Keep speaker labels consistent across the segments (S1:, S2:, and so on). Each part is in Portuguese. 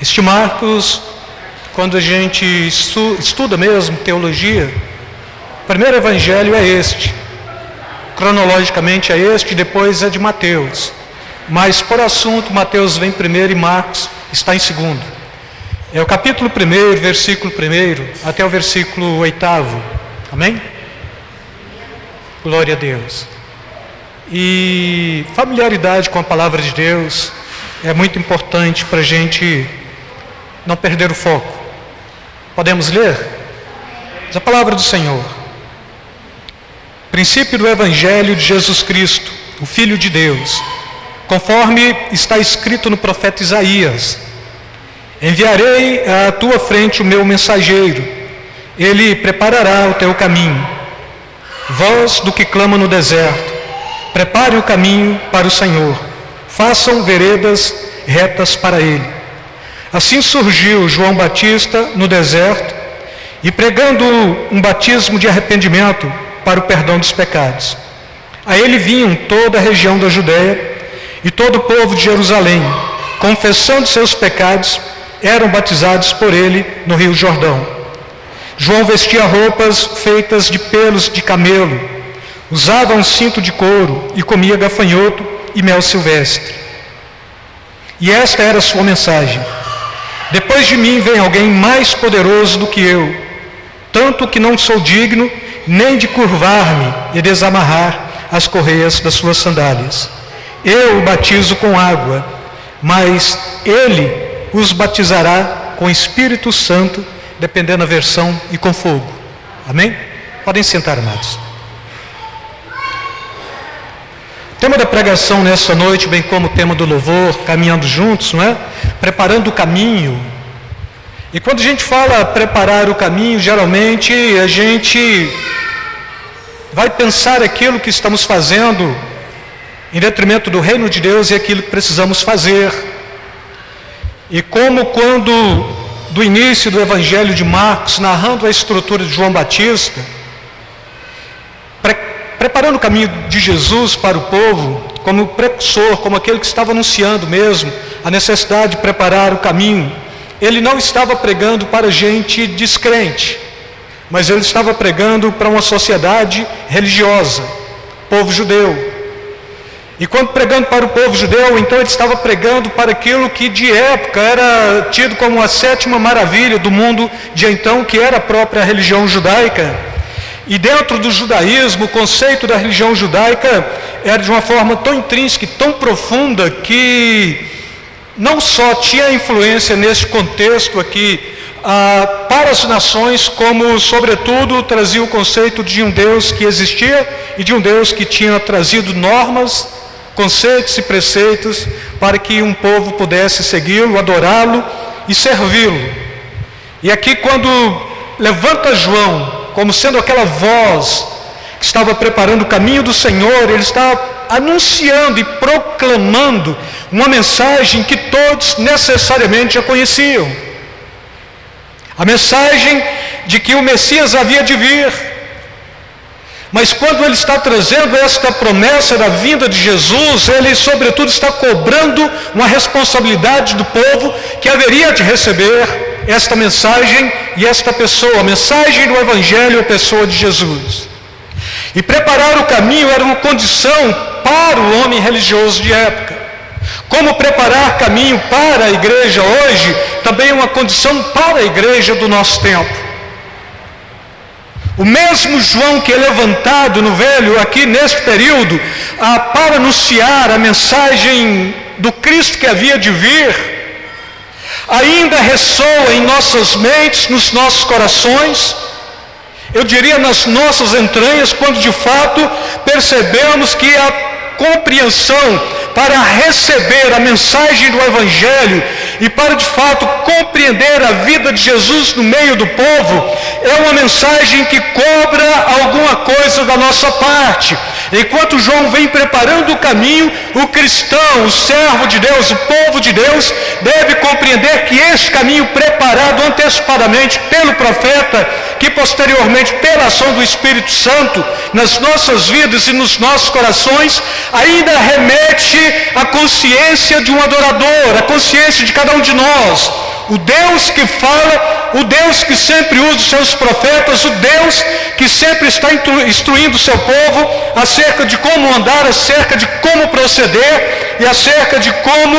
S1: Este Marcos, quando a gente estuda mesmo teologia, o primeiro evangelho é este. Cronologicamente é este, depois é de Mateus. Mas por assunto, Mateus vem primeiro e Marcos está em segundo. É o capítulo 1, versículo 1, até o versículo 8. Amém? Glória a Deus. E familiaridade com a palavra de Deus é muito importante para a gente não perder o foco. Podemos ler? A palavra do Senhor. Princípio do Evangelho de Jesus Cristo, o Filho de Deus, conforme está escrito no profeta Isaías: enviarei à tua frente o meu mensageiro, ele preparará o teu caminho. Voz do que clama no deserto, prepare o caminho para o Senhor, façam veredas retas para ele. Assim surgiu João Batista no deserto, e pregando um batismo de arrependimento para o perdão dos pecados. A ele vinham toda a região da Judéia e todo o povo de Jerusalém, confessando seus pecados, eram batizados por ele no Rio Jordão. João vestia roupas feitas de pelos de camelo, usava um cinto de couro e comia gafanhoto e mel silvestre. E esta era a sua mensagem: depois de mim vem alguém mais poderoso do que eu, tanto que não sou digno nem de curvar-me e desamarrar as correias das suas sandálias. Eu o batizo com água, mas ele os batizará com Espírito Santo, dependendo da versão, e com fogo. Amém? Podem sentar, amados. O tema da pregação nessa noite, bem como o tema do louvor, caminhando juntos, não é? Preparando o caminho. E quando a gente fala preparar o caminho, geralmente a gente vai pensar aquilo que estamos fazendo em detrimento do reino de Deus e aquilo que precisamos fazer. E como quando, do início do Evangelho de Marcos, narrando a estrutura de João Batista, preparando o caminho de Jesus para o povo, como precursor, como aquele que estava anunciando mesmo a necessidade de preparar o caminho, ele não estava pregando para gente descrente, mas ele estava pregando para uma sociedade religiosa, povo judeu. E quando pregando para o povo judeu, então ele estava pregando para aquilo que de época era tido como a sétima maravilha do mundo de então, que era a própria religião judaica. E dentro do judaísmo, o conceito da religião judaica era de uma forma tão intrínseca e tão profunda que não só tinha influência nesse contexto aqui para as nações, como sobretudo trazia o conceito de um Deus que existia e de um Deus que tinha trazido normas, conceitos e preceitos para que um povo pudesse segui-lo, adorá-lo e servi-lo. E aqui quando levanta João como sendo aquela voz que estava preparando o caminho do Senhor, ele está anunciando e proclamando uma mensagem que todos necessariamente já conheciam. A mensagem de que o Messias havia de vir. Mas quando ele está trazendo esta promessa da vinda de Jesus, ele sobretudo está cobrando uma responsabilidade do povo que haveria de receber esta mensagem e esta pessoa, a mensagem do Evangelho, a pessoa de Jesus. E preparar o caminho era uma condição para o homem religioso de época. Como preparar caminho para a igreja hoje, também é uma condição para a igreja do nosso tempo. O mesmo João que é levantado no velho, aqui neste período, para anunciar a mensagem do Cristo que havia de vir, ainda ressoa em nossas mentes, nos nossos corações, eu diria nas nossas entranhas, quando de fato percebemos que a compreensão para receber a mensagem do Evangelho e para de fato compreender a vida de Jesus no meio do povo, é uma mensagem que cobra alguma coisa da nossa parte. Enquanto João vem preparando o caminho, o cristão, o servo de Deus, o povo de Deus, deve compreender que este caminho preparado antecipadamente pelo profeta, que posteriormente pela ação do Espírito Santo nas nossas vidas e nos nossos corações, ainda remete à consciência de um adorador, à consciência de cada um de nós. o Deus que fala, o Deus que sempre usa os seus profetas, o Deus que sempre está instruindo o seu povo acerca de como andar, acerca de como proceder e acerca de como,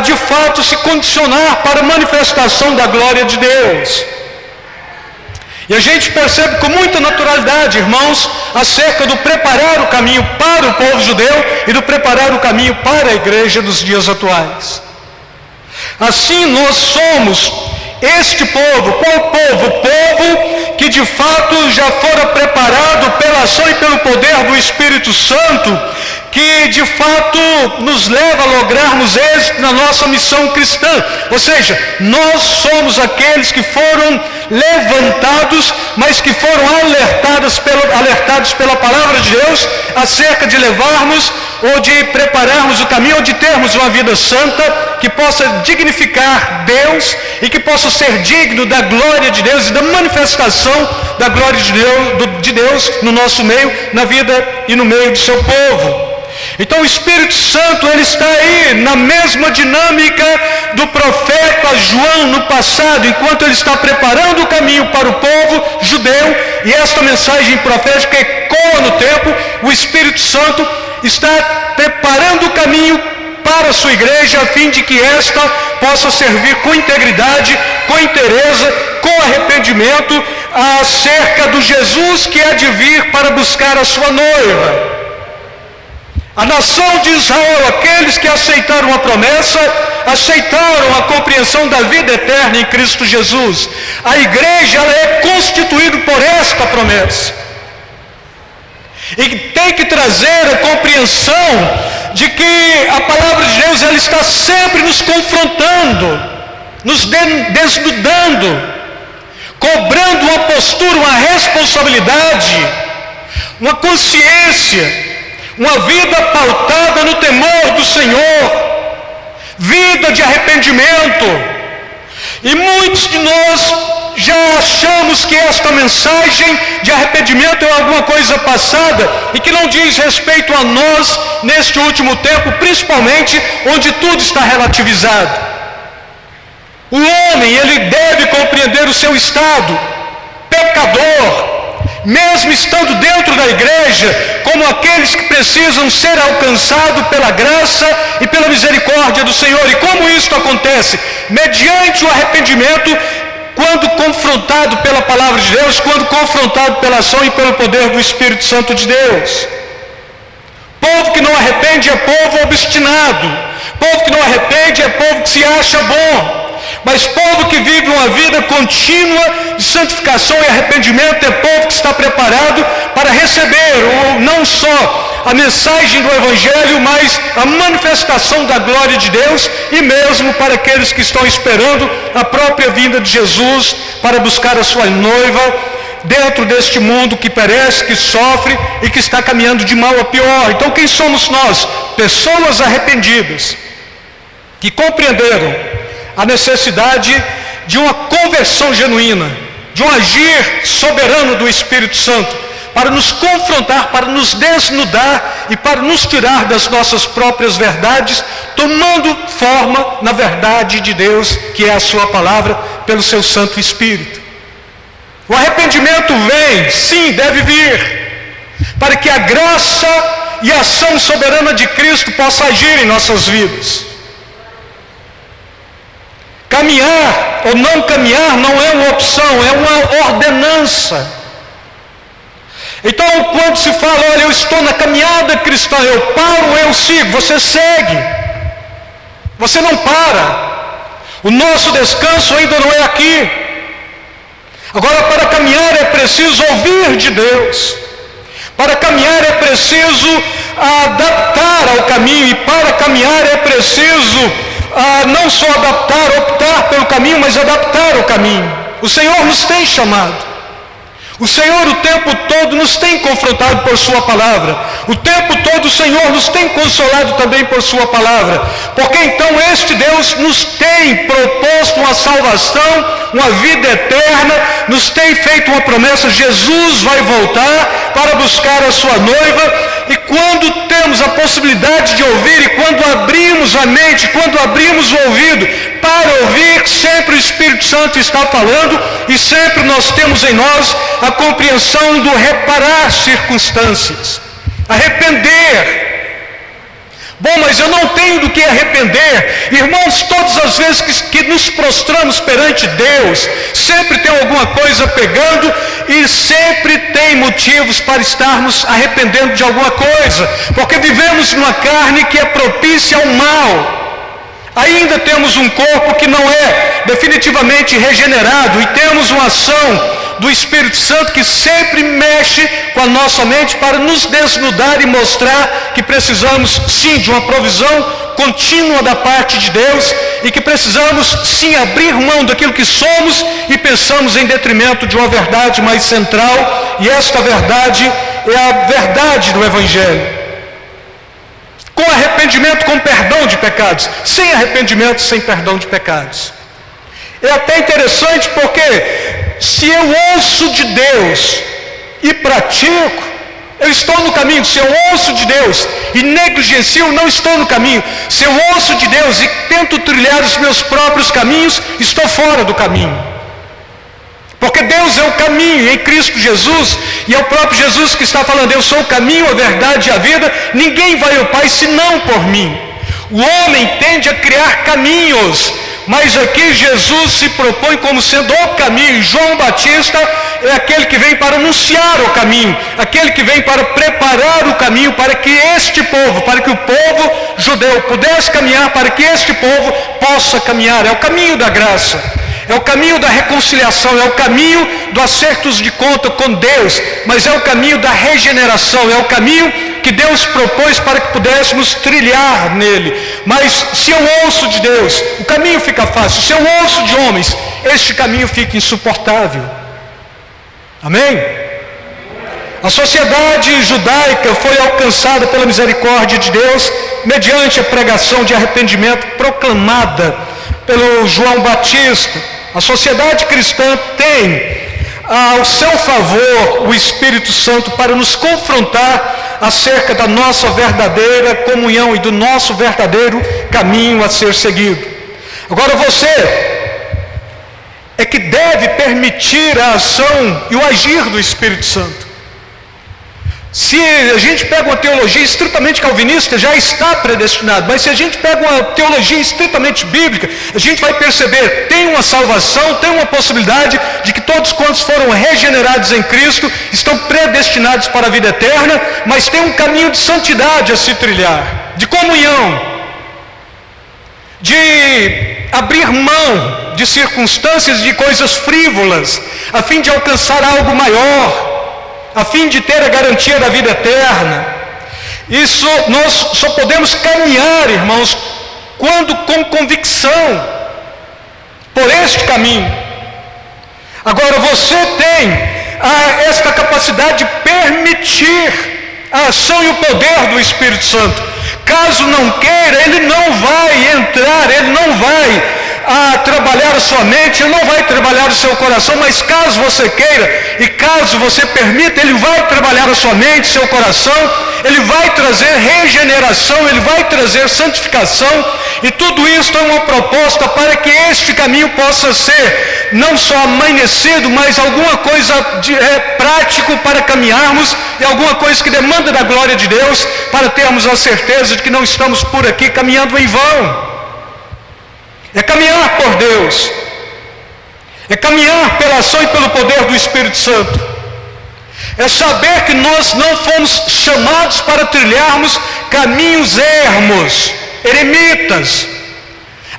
S1: de fato, se condicionar para a manifestação da glória de Deus. E a gente percebe com muita naturalidade, irmãos, acerca do preparar o caminho para o povo judeu e do preparar o caminho para a igreja dos dias atuais. Assim nós somos este povo. Qual povo? O povo que de fato já fora preparado pela ação e pelo poder do Espírito Santo, que de fato nos leva a lograrmos êxito na nossa missão cristã. Ou seja, nós somos aqueles que foram levantados, mas que foram alertados pela palavra de Deus acerca de levarmos ou de prepararmos o caminho, ou de termos uma vida santa que possa dignificar Deus e que possa ser digno da glória de Deus e da manifestação da glória de Deus no nosso meio, na vida e no meio do seu povo. Então o Espírito Santo, ele está aí na mesma dinâmica do profeta João no passado, enquanto ele está preparando o caminho para o povo judeu, e esta mensagem profética ecoa no tempo. O Espírito Santo está preparando o caminho para a sua igreja, a fim de que esta possa servir com integridade, com inteireza, com arrependimento, acerca do Jesus que há de vir para buscar a sua noiva. A nação de Israel, aqueles que aceitaram a promessa, aceitaram a compreensão da vida eterna em Cristo Jesus. A igreja, ela é constituída por esta promessa. E tem que trazer a compreensão de que a palavra de Deus, ela está sempre nos confrontando, nos desnudando, cobrando uma postura, uma responsabilidade, uma consciência, uma vida pautada no temor do Senhor, vida de arrependimento. E muitos de nós já achamos que esta mensagem de arrependimento é alguma coisa passada e que não diz respeito a nós neste último tempo, principalmente onde tudo está relativizado. O homem, ele deve compreender o seu estado pecador, mesmo estando dentro da igreja, como aqueles que precisam ser alcançados pela graça e pela misericórdia do Senhor. E como isso acontece? Mediante o arrependimento, quando confrontado pela palavra de Deus, quando confrontado pela ação e pelo poder do Espírito Santo de Deus. Povo que não arrepende é povo obstinado. Povo que não arrepende é povo que se acha bom. Mas povo que vive uma vida contínua de santificação e arrependimento é povo que está preparado para receber não só a mensagem do Evangelho, mas a manifestação da glória de Deus, e mesmo para aqueles que estão esperando a própria vinda de Jesus para buscar a sua noiva dentro deste mundo que perece, que sofre e que está caminhando de mal a pior. Então quem somos nós? Pessoas arrependidas, que compreenderam a necessidade de uma conversão genuína, de um agir soberano do Espírito Santo, para nos confrontar, para nos desnudar e para nos tirar das nossas próprias verdades, tomando forma na verdade de Deus, que é a sua palavra, pelo seu Santo Espírito. O arrependimento vem, sim, deve vir, para que a graça e a ação soberana de Cristo possa agir em nossas vidas. Caminhar ou não caminhar não é uma opção, é uma ordenança. Então, quando se fala, olha, eu estou na caminhada cristã, eu paro, eu sigo, você segue. Você não para. O nosso descanso ainda não é aqui. Agora, para caminhar é preciso ouvir de Deus. Para caminhar é preciso adaptar ao caminho, e para caminhar é preciso não só optar pelo caminho, mas adaptar o caminho. O Senhor nos tem chamado. O Senhor o tempo todo nos tem confrontado por sua palavra. O tempo todo o Senhor nos tem consolado também por sua palavra. Porque então este Deus nos tem proposto uma salvação, uma vida eterna, nos tem feito uma promessa. Jesus vai voltar para buscar a sua noiva. E quando temos a possibilidade de ouvir, e quando abrimos a mente, quando abrimos o ouvido para ouvir, sempre o Espírito Santo está falando, e sempre nós temos em nós a compreensão do reparar circunstâncias, arrepender. Bom, mas eu não tenho do que arrepender. Irmãos, todas as vezes que nos prostramos perante Deus, sempre tem alguma coisa pegando e sempre tem motivos para estarmos arrependendo de alguma coisa, porque vivemos numa carne que é propícia ao mal. Ainda temos um corpo que não é definitivamente regenerado, e temos uma ação do Espírito Santo que sempre mexe com a nossa mente para nos desnudar e mostrar que precisamos sim de uma provisão contínua da parte de Deus, e que precisamos sim abrir mão daquilo que somos e pensamos em detrimento de uma verdade mais central, e esta verdade é a verdade do Evangelho. Com arrependimento, com perdão de pecados. Sem arrependimento, sem perdão de pecados. É até interessante porque se eu ouço de Deus e pratico, eu estou no caminho. Se eu ouço de Deus e negligencio, não estou no caminho. Se eu ouço de Deus e tento trilhar os meus próprios caminhos, estou fora do caminho. Porque Deus é o caminho em Cristo Jesus, e é o próprio Jesus que está falando: eu sou o caminho, a verdade e a vida, ninguém vai ao Pai senão por mim. O homem tende a criar caminhos, mas aqui Jesus se propõe como sendo o caminho. João Batista é aquele que vem para anunciar o caminho, aquele que vem para preparar o caminho para que este povo, para que o povo judeu pudesse caminhar, para que este povo possa caminhar. É o caminho da graça. É o caminho da reconciliação, é o caminho do acertos de conta com Deus, mas é o caminho da regeneração, é o caminho que Deus propôs para que pudéssemos trilhar nele. Mas se eu ouço de Deus, o caminho fica fácil. Se eu ouço de homens, este caminho fica insuportável. Amém? A sociedade judaica foi alcançada pela misericórdia de Deus mediante a pregação de arrependimento proclamada pelo João Batista. A sociedade cristã tem ao seu favor o Espírito Santo para nos confrontar acerca da nossa verdadeira comunhão e do nosso verdadeiro caminho a ser seguido. Agora você é que deve permitir a ação e o agir do Espírito Santo. Se a gente pega uma teologia estritamente calvinista, já está predestinado. Mas se a gente pega uma teologia estritamente bíblica, a gente vai perceber, tem uma salvação, tem uma possibilidade de que todos quantos foram regenerados em Cristo estão predestinados para a vida eterna, mas tem um caminho de santidade a se trilhar, de comunhão, de abrir mão de circunstâncias, de coisas frívolas, a fim de alcançar algo maior, a fim de ter a garantia da vida eterna. Isso nós só podemos caminhar, irmãos, quando com convicção por este caminho. Agora você tem esta capacidade de permitir a ação e o poder do Espírito Santo. Caso não queira, ele não vai entrar, ele não vai trabalhar a sua mente, ele não vai trabalhar o seu coração, mas caso você queira e caso você permita, ele vai trabalhar a sua mente, seu coração, ele vai trazer regeneração, ele vai trazer santificação, e tudo isso é uma proposta para que este caminho possa ser não só amanhecido, mas alguma coisa prático para caminharmos, e alguma coisa que demanda da glória de Deus, para termos a certeza de que não estamos por aqui caminhando em vão. É caminhar por Deus, é caminhar pela ação e pelo poder do Espírito Santo, é saber que nós não fomos chamados para trilharmos caminhos ermos, eremitas.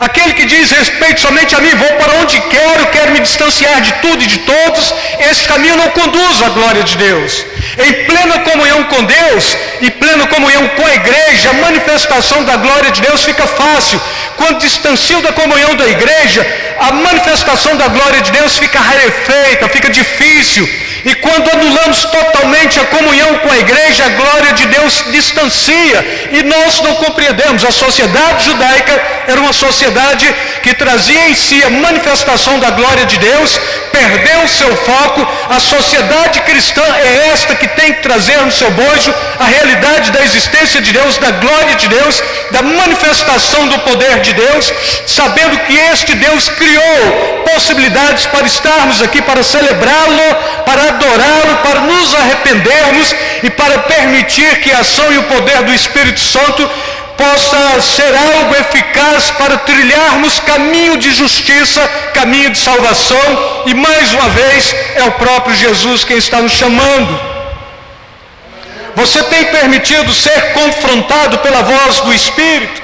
S1: Aquele que diz respeito somente a mim, vou para onde quero me distanciar de tudo e de todos, esse caminho não conduz à glória de Deus. Em plena comunhão com Deus e plena comunhão com a igreja, a manifestação da glória de Deus fica fácil. Quando distancio da comunhão da igreja, a manifestação da glória de Deus fica rarefeita, fica difícil. E quando anulamos totalmente a comunhão com a igreja, a glória de Deus distancia, e nós não compreendemos. A sociedade judaica era uma sociedade que trazia em si a manifestação da glória de Deus, perdeu o seu foco. A sociedade cristã é esta que tem que trazer no seu bojo a realidade da existência de Deus, da glória de Deus, da manifestação do poder de Deus, sabendo que este Deus criou possibilidades para estarmos aqui, para celebrá-lo, para adorá-lo, para nos arrependermos e para permitir que a ação e o poder do Espírito Santo possa ser algo eficaz para trilharmos caminho de justiça, caminho de salvação, e mais uma vez é o próprio Jesus quem está nos chamando. Você tem permitido ser confrontado pela voz do Espírito,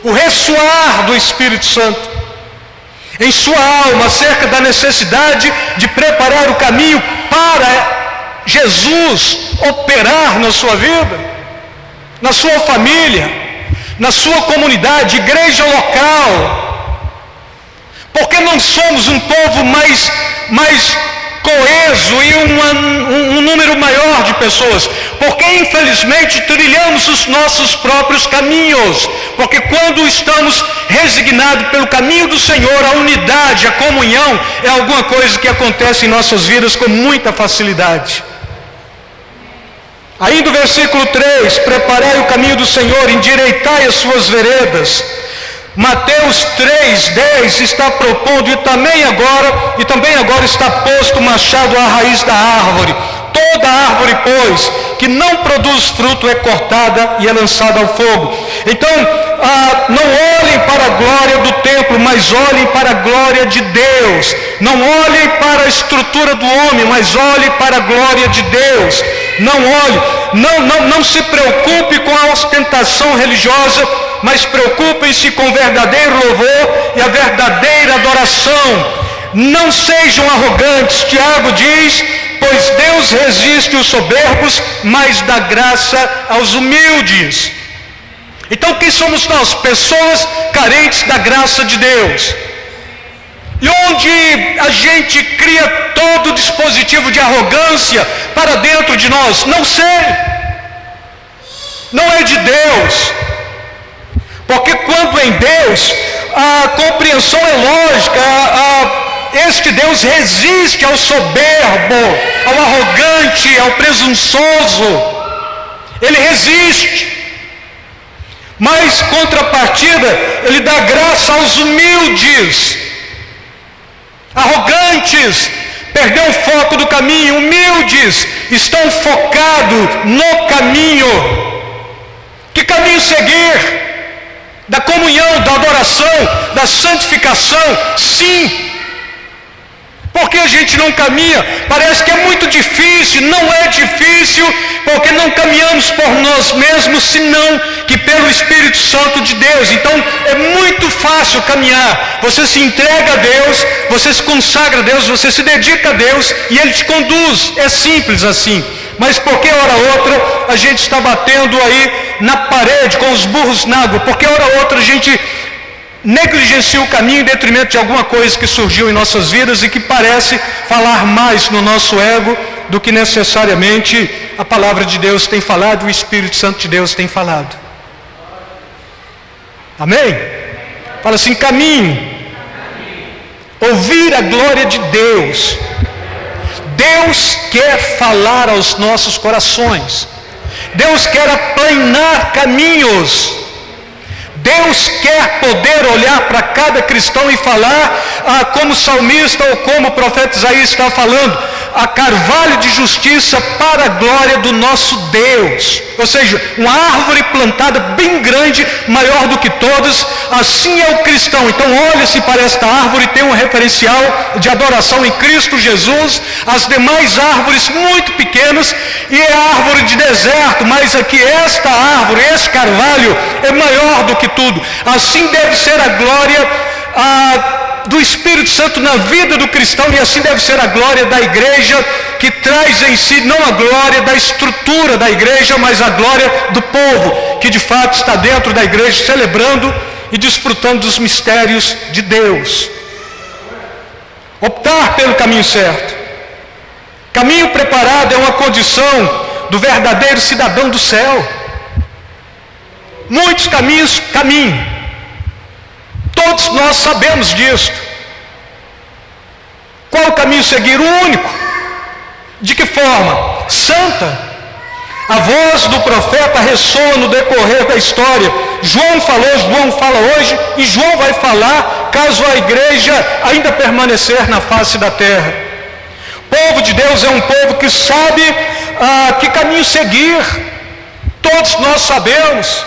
S1: o ressoar do Espírito Santo em sua alma acerca da necessidade de preparar o caminho para Jesus operar na sua vida, na sua família, na sua comunidade, igreja local? Porque não somos um povo mais coeso e um número maior de pessoas? Porque infelizmente trilhamos os nossos próprios caminhos. Porque quando estamos resignados pelo caminho do Senhor, a unidade, a comunhão é alguma coisa que acontece em nossas vidas com muita facilidade. Ainda o versículo 3, preparai o caminho do Senhor, endireitai as suas veredas. Mateus 3:10 está propondo, e também agora está posto o machado à raiz da árvore. Toda árvore, pois, que não produz fruto é cortada e é lançada ao fogo. Então, não olhem para a glória do templo, mas olhem para a glória de Deus. Não olhem para a estrutura do homem, mas olhem para a glória de Deus. Não se preocupe com a ostentação religiosa, mas preocupem-se com o verdadeiro louvor e a verdadeira adoração. Não sejam arrogantes, Tiago diz, pois Deus resiste os soberbos, mas dá graça aos humildes. Então quem somos nós? Pessoas carentes da graça de Deus. E onde a gente cria todo o dispositivo de arrogância para dentro de nós? Não sei. Não é de Deus. Porque quando em Deus, a compreensão é lógica. Este Deus resiste ao soberbo, ao arrogante, ao presunçoso. Ele resiste. Mas, contrapartida, Ele dá graça aos humildes. Arrogantes perdeu o foco do caminho. Humildes estão focados no caminho. Que caminho seguir? Da comunhão, da adoração, da santificação? Sim. Porque a gente não caminha? Parece que é muito difícil. Não é difícil, porque não caminhamos por nós mesmos, senão que pelo Espírito Santo de Deus. Então é muito fácil caminhar. Você se entrega a Deus, você se consagra a Deus, você se dedica a Deus e Ele te conduz. É simples assim. Mas porque hora outra a gente está batendo aí na parede com os burros na água? Porque hora outra a gente negligencia o caminho em detrimento de alguma coisa que surgiu em nossas vidas e que parece falar mais no nosso ego do que necessariamente a palavra de Deus tem falado, o Espírito Santo de Deus tem falado. Amém? Fala assim, caminho. Ouvir a glória de Deus. Deus quer falar aos nossos corações. Deus quer aplanar caminhos. Deus quer poder olhar para cada cristão e falar, como o salmista ou como o profeta Isaías está falando, a carvalho de justiça para a glória do nosso Deus. Ou seja, uma árvore plantada bem grande, maior do que todas, assim é o cristão. Então olha-se para esta árvore, tem um referencial de adoração em Cristo Jesus, as demais árvores muito pequenas, e é árvore de deserto, mas aqui esta árvore, esse carvalho, é maior do que tudo. Assim deve ser a glória do Espírito Santo na vida do cristão, e assim deve ser a glória da igreja, que traz em si não a glória da estrutura da igreja, mas a glória do povo, que de fato está dentro da igreja, celebrando e desfrutando dos mistérios de Deus. Optar pelo caminho certo. Caminho preparado é uma condição do verdadeiro cidadão do céu. Muitos caminhos caminham. Todos nós sabemos disso. Qual o caminho seguir? O único. De que forma? Santa. A voz do profeta ressoa no decorrer da história. João falou, João fala hoje, e João vai falar caso a igreja ainda permanecer na face da terra. O povo de Deus é um povo que sabe que caminho seguir. Todos nós sabemos.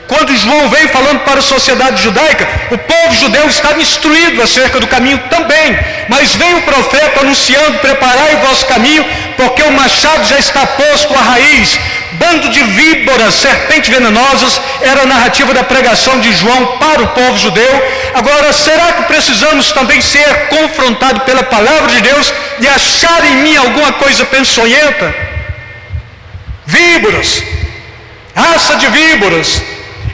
S1: Quando João veio falando para a sociedade judaica, o povo judeu estava instruído acerca do caminho também. Mas veio o profeta anunciando: preparai o vosso caminho, porque o machado já está posto à raiz. Bando de víboras, serpentes venenosas, era a narrativa da pregação de João para o povo judeu. Agora, será que precisamos também ser confrontados pela palavra de Deus e achar em mim alguma coisa peçonhenta? Víboras, raça de víboras.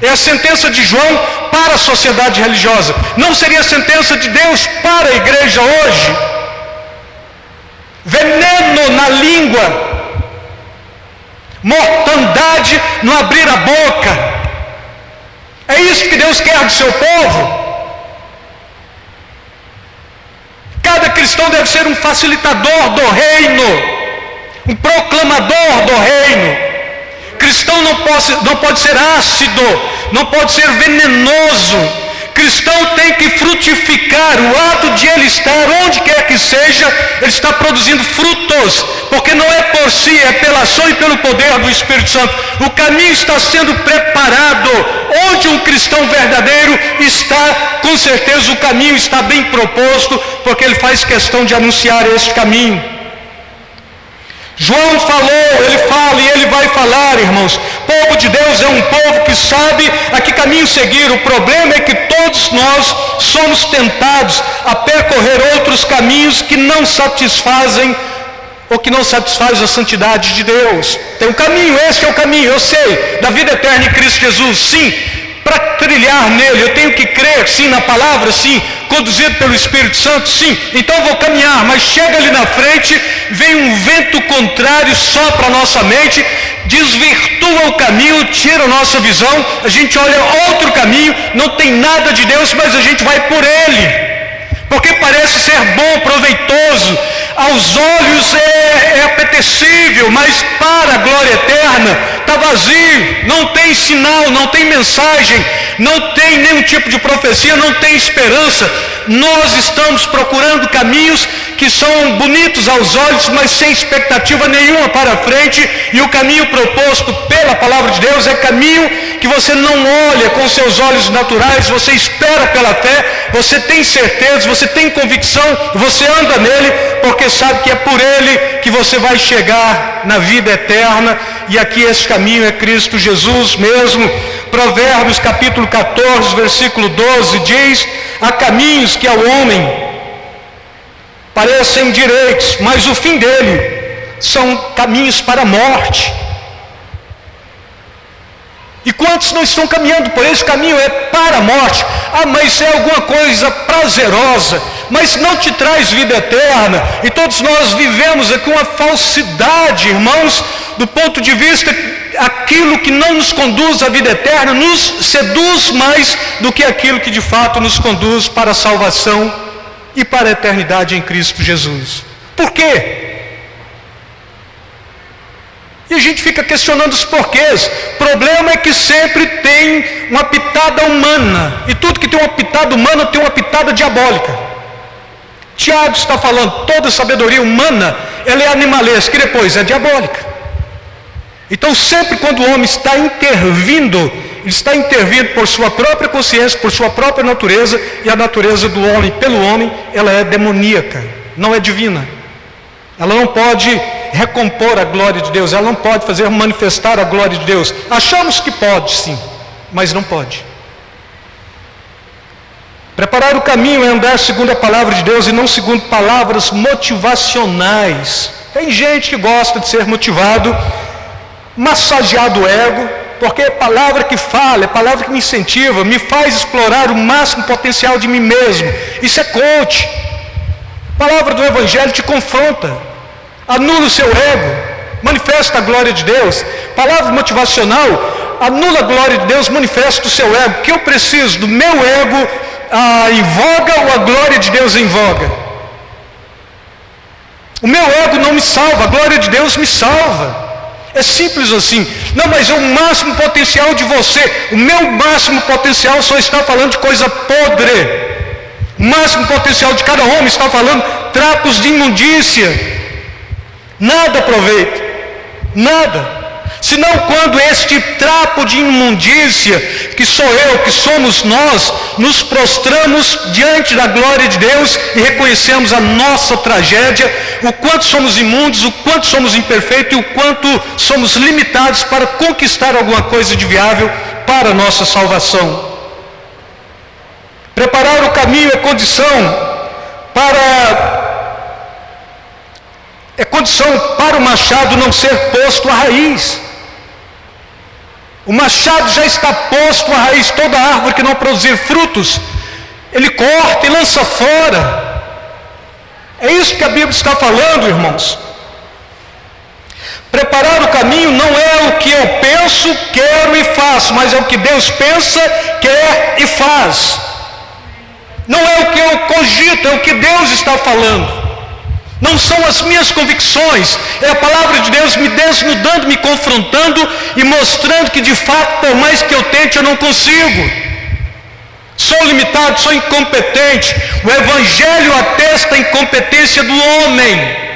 S1: É a sentença de João para a sociedade religiosa. Não seria a sentença de Deus para a igreja hoje? Veneno na língua, mortandade no abrir a boca. É isso que Deus quer do seu povo. Cada cristão deve ser um facilitador do reino, um proclamador do reino. Cristão não pode ser ácido, não pode ser venenoso. Cristão tem que frutificar. O ato de ele estar onde quer que seja, ele está produzindo frutos, porque não é por si, é pela ação e pelo poder do Espírito Santo. O caminho está sendo preparado. Onde um cristão verdadeiro está, com certeza o caminho está bem proposto, porque ele faz questão de anunciar este caminho. João falou, ele fala e ele vai falar, irmãos. O povo de Deus é um povo que sabe a que caminho seguir. O problema é que todos nós somos tentados a percorrer outros caminhos que não satisfazem ou que não satisfazem a santidade de Deus. Tem um caminho, esse é o caminho, eu sei, da vida eterna em Cristo Jesus, sim. Para trilhar nele, eu tenho que crer, sim, na palavra, sim, conduzido pelo Espírito Santo, sim. Então eu vou caminhar, mas chega ali na frente, vem um vento contrário, sopra a nossa mente, desvirtua o caminho, tira a nossa visão, a gente olha outro caminho, não tem nada de Deus, mas a gente vai por ele, porque parece ser bom, proveitoso, aos olhos é apetecível, mas para a glória eterna está vazio, não tem sinal, não tem mensagem, não tem nenhum tipo de profecia, não tem esperança. Nós estamos procurando caminhos que são bonitos aos olhos, mas sem expectativa nenhuma para frente, e o caminho proposto pela palavra de Deus é caminho que você não olha com seus olhos naturais, você espera pela fé, você tem certeza, você tem convicção, você anda nele, porque sabe que é por ele que você vai chegar na vida eterna, e aqui esse caminho é Cristo Jesus mesmo. Provérbios capítulo 14, versículo 12 diz: há caminhos que ao homem parecem direitos, mas o fim dele são caminhos para a morte. E quantos não estão caminhando por esse caminho? É para a morte. Ah, mas é alguma coisa prazerosa, mas não te traz vida eterna. E todos nós vivemos aqui uma falsidade, irmãos, do ponto de vista aquilo que não nos conduz à vida eterna nos seduz mais do que aquilo que de fato nos conduz para a salvação e para a eternidade em Cristo Jesus. Por quê? E a gente fica questionando os porquês. O problema é que sempre tem uma pitada humana. E tudo que tem uma pitada humana tem uma pitada diabólica. Tiago está falando, toda sabedoria humana, ela é animalesca e depois é diabólica. Então sempre quando o homem está intervindo, ele está intervindo por sua própria consciência, por sua própria natureza, e a natureza do homem, pelo homem, ela é demoníaca, não é divina. Ela não pode recompor a glória de Deus, ela não pode fazer manifestar a glória de Deus. Achamos que pode, sim, mas não pode. Preparar o caminho é andar segundo a palavra de Deus e não segundo palavras motivacionais. Tem gente que gosta de ser motivado, massageado o ego, porque é palavra que fala, é palavra que me incentiva, me faz explorar o máximo potencial de mim mesmo. Isso é coach. A palavra do Evangelho te confronta, anula o seu ego, manifesta a glória de Deus. Palavra motivacional anula a glória de Deus, manifesta o seu ego. O que eu preciso? Do meu ego em voga ou a glória de Deus em voga? O meu ego não me salva, a glória de Deus me salva. É simples assim. Não, mas é o máximo potencial de você. O meu máximo potencial só está falando de coisa podre. O máximo potencial de cada homem está falando trapos de imundícia. Nada aproveita. Nada. Senão quando este trapo de imundícia, que sou eu, que somos nós, nos prostramos diante da glória de Deus e reconhecemos a nossa tragédia, o quanto somos imundos, o quanto somos imperfeitos e o quanto somos limitados para conquistar alguma coisa de viável para a nossa salvação. Preparar o caminho é condição para o machado não ser posto à raiz. O machado já está posto à raiz. Toda árvore que não produzir frutos, ele corta e lança fora. É isso que a Bíblia está falando, irmãos. Preparar o caminho não é o que eu penso, quero e faço, mas é o que Deus pensa, quer e faz. Não é o que eu cogito, é o que Deus está falando. Não são as minhas convicções, é a palavra de Deus me desnudando, me confrontando e mostrando que de fato, por mais que eu tente, eu não consigo. Sou limitado, sou incompetente. O Evangelho atesta a incompetência do homem.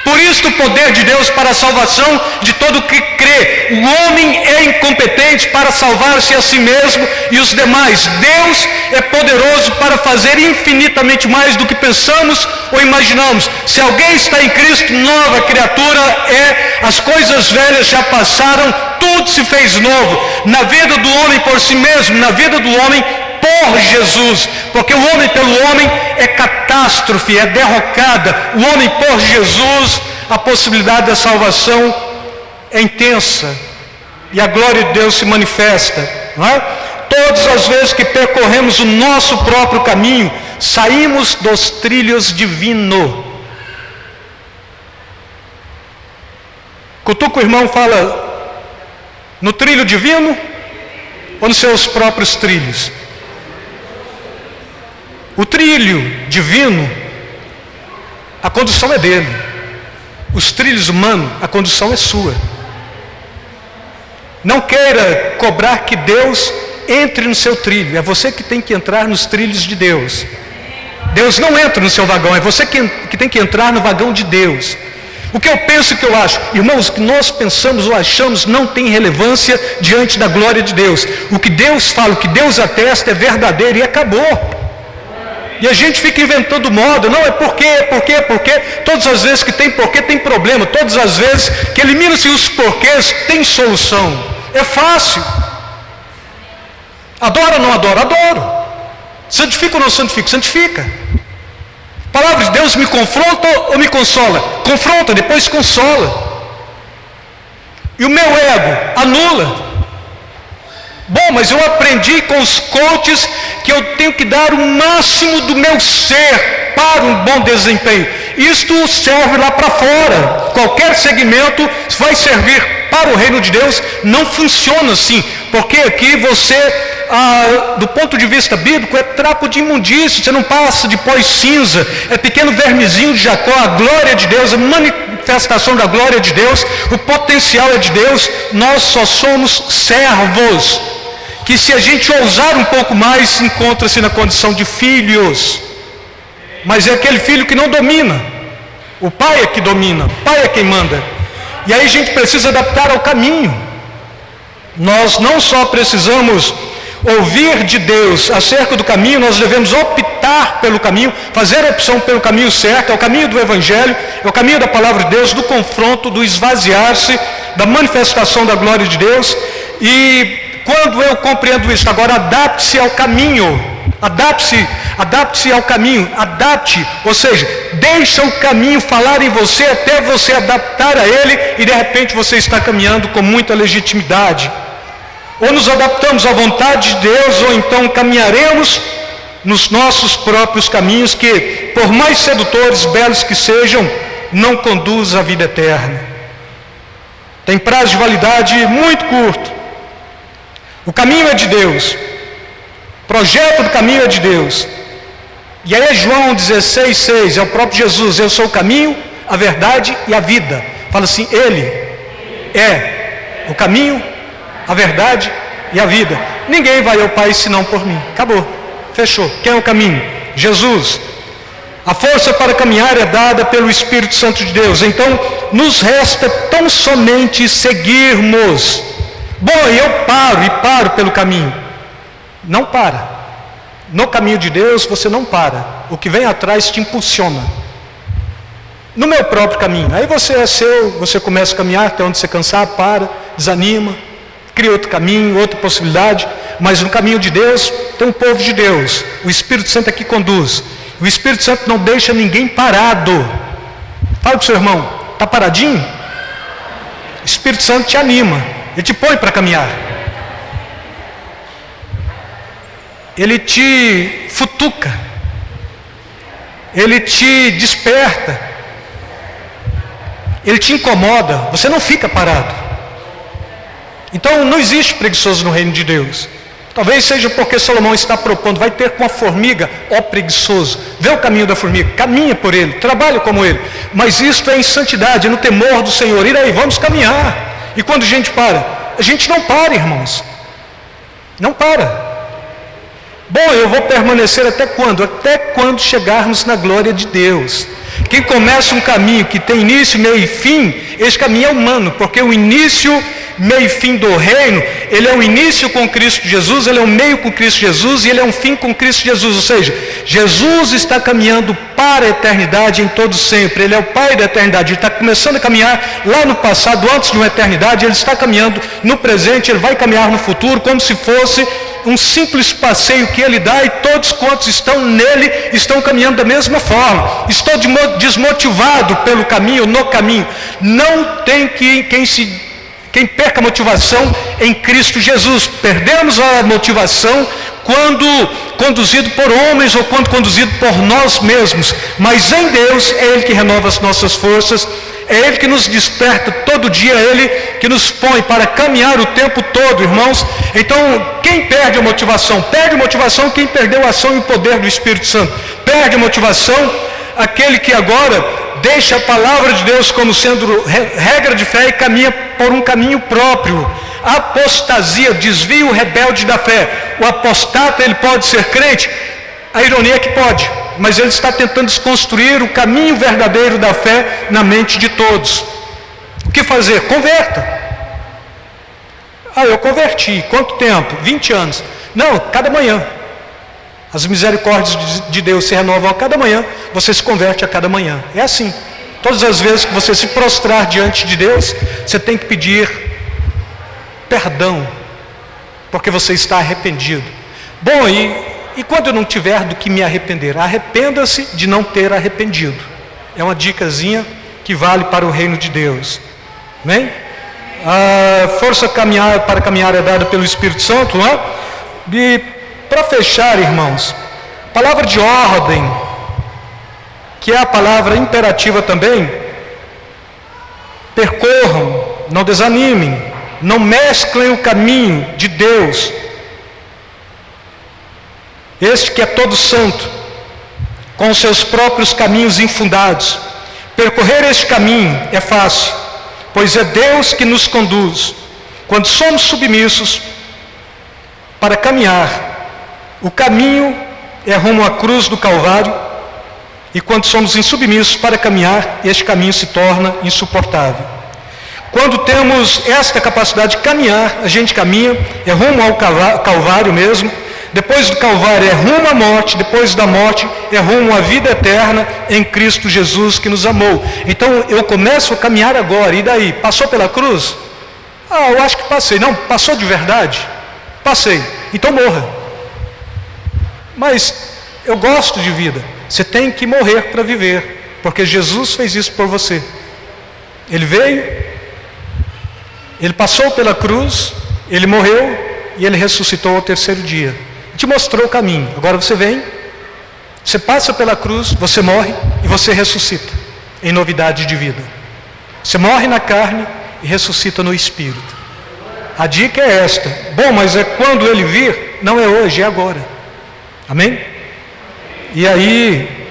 S1: Por isso o poder de Deus para a salvação de todo que crê. O homem é incompetente para salvar-se a si mesmo e os demais. Deus é poderoso para fazer infinitamente mais do que pensamos ou imaginamos. Se alguém está em Cristo, nova criatura é. As coisas velhas já passaram, tudo se fez novo. Na vida do homem por si mesmo, na vida do homem por Jesus, porque o homem pelo homem é catástrofe, é derrocada. O homem por Jesus, a possibilidade da salvação é intensa e a glória de Deus se manifesta, não é? Todas as vezes que percorremos o nosso próprio caminho, saímos dos trilhos divinos. Cutuca o irmão, fala: no trilho divino ou nos seus próprios trilhos? O trilho divino, a condução é dele. Os trilhos humanos, a condução é sua. Não queira cobrar que Deus entre no seu trilho. É você que tem que entrar nos trilhos de Deus. Deus não entra no seu vagão, é você que tem que entrar no vagão de Deus. O que eu penso e o que eu acho, irmãos, o que nós pensamos ou achamos não tem relevância diante da glória de Deus. O que Deus fala, o que Deus atesta é verdadeiro e acabou. E a gente fica inventando moda, não é porque. Todas as vezes que tem porquê, tem problema. Todas as vezes que elimina-se os porquês, tem solução. É fácil. Adora ou não adora? Adoro. Santifica ou não santifica? Santifica. A palavra de Deus me confronta ou me consola? Confronta, depois consola. E o meu ego anula. Bom, mas eu aprendi com os coaches que eu tenho que dar o máximo do meu ser para um bom desempenho. Isto serve lá para fora. Qualquer segmento vai servir para o reino de Deus. Não funciona assim, porque aqui você, do ponto de vista bíblico, é trapo de imundícia. Você não passa de pó e cinza, é pequeno vermezinho de Jacó. A glória de Deus, a manifestação da glória de Deus, o potencial é de Deus. Nós só somos servos, que se a gente ousar um pouco mais, encontra-se na condição de filhos. Mas é aquele filho que não domina. O pai é que domina, o pai é quem manda. E aí a gente precisa adaptar ao caminho. Nós não só precisamos ouvir de Deus acerca do caminho, nós devemos optar pelo caminho, fazer a opção pelo caminho certo. É o caminho do Evangelho, é o caminho da palavra de Deus, do confronto, do esvaziar-se, da manifestação da glória de Deus. E quando eu compreendo isso, agora adapte-se ao caminho. Adapte-se ao caminho, ou seja, deixa o caminho falar em você até você adaptar a ele, e de repente você está caminhando com muita legitimidade. Ou nos adaptamos à vontade de Deus, ou então caminharemos nos nossos próprios caminhos, que por mais sedutores, belos que sejam, não conduz à vida eterna. Tem prazo de validade muito curto. O caminho é de Deus. O projeto do caminho é de Deus. E aí é João 16,6, é o próprio Jesus: eu sou o caminho, a verdade e a vida. Fala assim, Ele é o caminho, a verdade e a vida. Ninguém vai ao Pai senão por mim. Acabou, fechou. Quem é o caminho? Jesus. A força para caminhar é dada pelo Espírito Santo de Deus. Então, nos resta tão somente seguirmos. Bom, eu paro pelo caminho. Não para. No caminho de Deus você não para. O que vem atrás te impulsiona. No meu próprio caminho. Aí você é seu, você começa a caminhar até onde você cansar, para, desanima, cria outro caminho, outra possibilidade. Mas no caminho de Deus tem um povo de Deus. O Espírito Santo é que conduz. O Espírito Santo não deixa ninguém parado. Fala para o seu irmão, está paradinho? O Espírito Santo te anima, ele te põe para caminhar. Ele te futuca, ele te desperta, ele te incomoda, você não fica parado. Então não existe preguiçoso no reino de Deus. Talvez seja porque Salomão está propondo, vai ter com a formiga, ó preguiçoso, vê o caminho da formiga, caminha por ele, trabalha como ele, mas isto é em santidade, é no temor do Senhor. E daí, vamos caminhar. E quando a gente para? A gente não para, irmãos, não para. Bom, eu vou permanecer até quando? Até quando chegarmos na glória de Deus. Quem começa um caminho que tem início, meio e fim, esse caminho é humano, porque o início, meio e fim do reino, ele é um início com Cristo Jesus, ele é um meio com Cristo Jesus e ele é um fim com Cristo Jesus. Ou seja, Jesus está caminhando para a eternidade em todo sempre. Ele é o Pai da eternidade. Ele está começando a caminhar lá no passado, antes de uma eternidade. Ele está caminhando no presente, ele vai caminhar no futuro, como se fosse um simples passeio que ele dá, e todos quantos estão nele estão caminhando da mesma forma. Estou desmotivado pelo caminho, no caminho. Não tem quem perca a motivação em Cristo Jesus. Perdemos a motivação quando conduzido por homens ou quando conduzido por nós mesmos. Mas em Deus é Ele que renova as nossas forças, é Ele que nos desperta todo dia, é Ele que nos põe para caminhar o tempo todo, irmãos. Então, quem perde a motivação? Perde a motivação quem perdeu a ação e o poder do Espírito Santo. Perde a motivação aquele que agora deixa a palavra de Deus como sendo regra de fé e caminha por um caminho próprio. Apostasia, desvio rebelde da fé. O apostata, ele pode ser crente? A ironia é que pode, mas ele está tentando desconstruir o caminho verdadeiro da fé na mente de todos. O que fazer? Converta. Eu converti. Quanto tempo? 20 anos. Não, cada manhã. As misericórdias de Deus se renovam a cada manhã, você se converte a cada manhã. É assim. Todas as vezes que você se prostrar diante de Deus, você tem que pedir perdão, porque você está arrependido. Bom, e quando eu não tiver do que me arrepender? Arrependa-se de não ter arrependido. É uma dicasinha que vale para o reino de Deus. Amém? A força para caminhar é dada pelo Espírito Santo, não é? E para fechar, irmãos, palavra de ordem, que é a palavra imperativa também: percorram, não desanimem, não mesclem o caminho de Deus, este que é todo santo, com os seus próprios caminhos infundados. Percorrer este caminho é fácil, pois é Deus que nos conduz. Quando somos submissos para caminhar, o caminho é rumo à cruz do Calvário, e quando somos insubmissos para caminhar, este caminho se torna insuportável. Quando temos esta capacidade de caminhar, a gente caminha, é rumo ao Calvário mesmo. Depois do Calvário é rumo à morte, depois da morte é rumo à vida eterna em Cristo Jesus que nos amou. Então eu começo a caminhar agora, e daí? Passou pela cruz? Eu acho que passei. Não, passou de verdade? Passei. Então morra. Mas eu gosto de vida. Você tem que morrer para viver, porque Jesus fez isso por você. Ele veio, Ele passou pela cruz, Ele morreu e Ele ressuscitou ao terceiro dia. Te mostrou o caminho. Agora você vem, você passa pela cruz, você morre e você ressuscita em novidade de vida. Você morre na carne e ressuscita no Espírito. A dica é esta. Bom, mas é quando Ele vir? Não é hoje, é agora. Amém? E aí,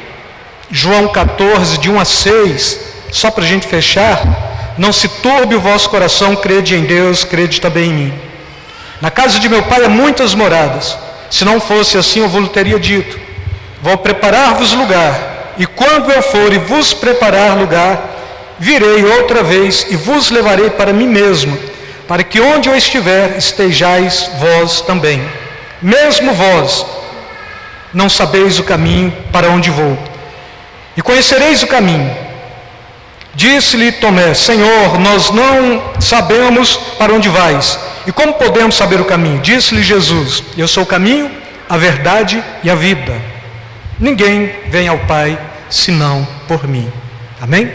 S1: João 14, de 1 a 6, só para a gente fechar, Não se turbe o vosso coração, crede em Deus, crede também em mim. Na casa de meu pai há muitas moradas. Se não fosse assim, eu vos teria dito: vou preparar-vos lugar, e quando eu for e vos preparar lugar, virei outra vez e vos levarei para mim mesmo, para que onde eu estiver, estejais vós também. Mesmo vós não sabeis o caminho para onde vou, e conhecereis o caminho. Disse-lhe Tomé: Senhor, nós não sabemos para onde vais, e como podemos saber o caminho? Disse-lhe Jesus: eu sou o caminho, a verdade e a vida. Ninguém vem ao Pai senão por mim. Amém?